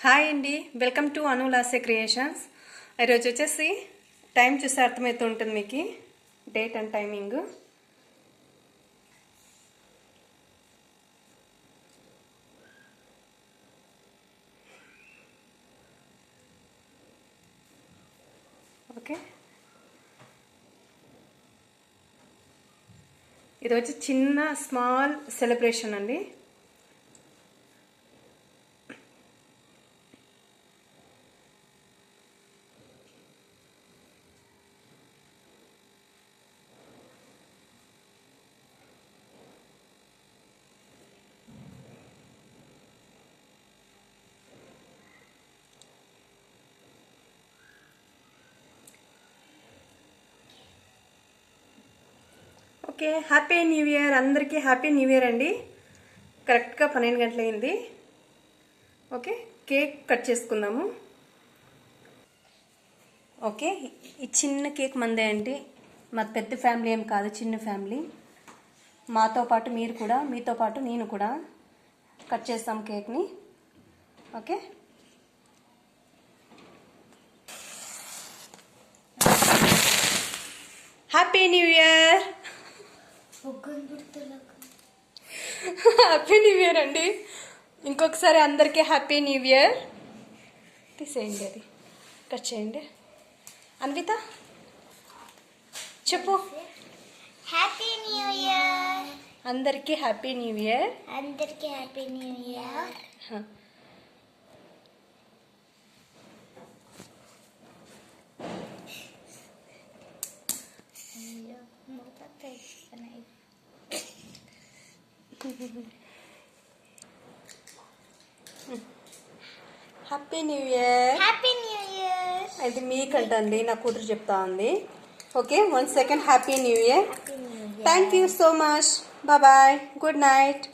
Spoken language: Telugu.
హాయ్ అండి, వెల్కమ్ టు అనులాసే క్రియేషన్స్. ఈరోజు వచ్చేసి టైం చూస్తే అర్థమవుతూ ఉంటుంది మీకు, డేట్ అండ్ టైమింగ్. ఓకే, ఇది వచ్చి చిన్న స్మాల్ సెలబ్రేషన్ అండి. ఓకే, హ్యాపీ న్యూ ఇయర్ అందరికీ. హ్యాపీ న్యూ ఇయర్ అండి. కరెక్ట్గా 12 గంటలైంది. ఓకే, కేక్ కట్ చేసుకుందాము. ఓకే, ఈ చిన్న కేక్ మందే అండి. మాది పెద్ద ఫ్యామిలీ ఏం కాదు, చిన్న ఫ్యామిలీ. మాతో పాటు మీరు కూడా, మీతో పాటు నేను కూడా కట్ చేస్తాం కేక్ని. Okay, happy new year. Happy new year అండి. ఇంకొకసారి అందరికీ హ్యాపీ న్యూ ఇయర్. తీసేయండి, అది కట్ చేయండి. అన్విత చెప్పు. Happy new year. అందరికీ హ్యాపీ న్యూ ఇయర్. అందరికీ happy new year. Happy new year. Happy new year. అయితే మీకంటండి, నా కూతురు చెప్తా ఉంది. Okay, 1 second. Happy new year. Thank you so much. Bye bye. Good night.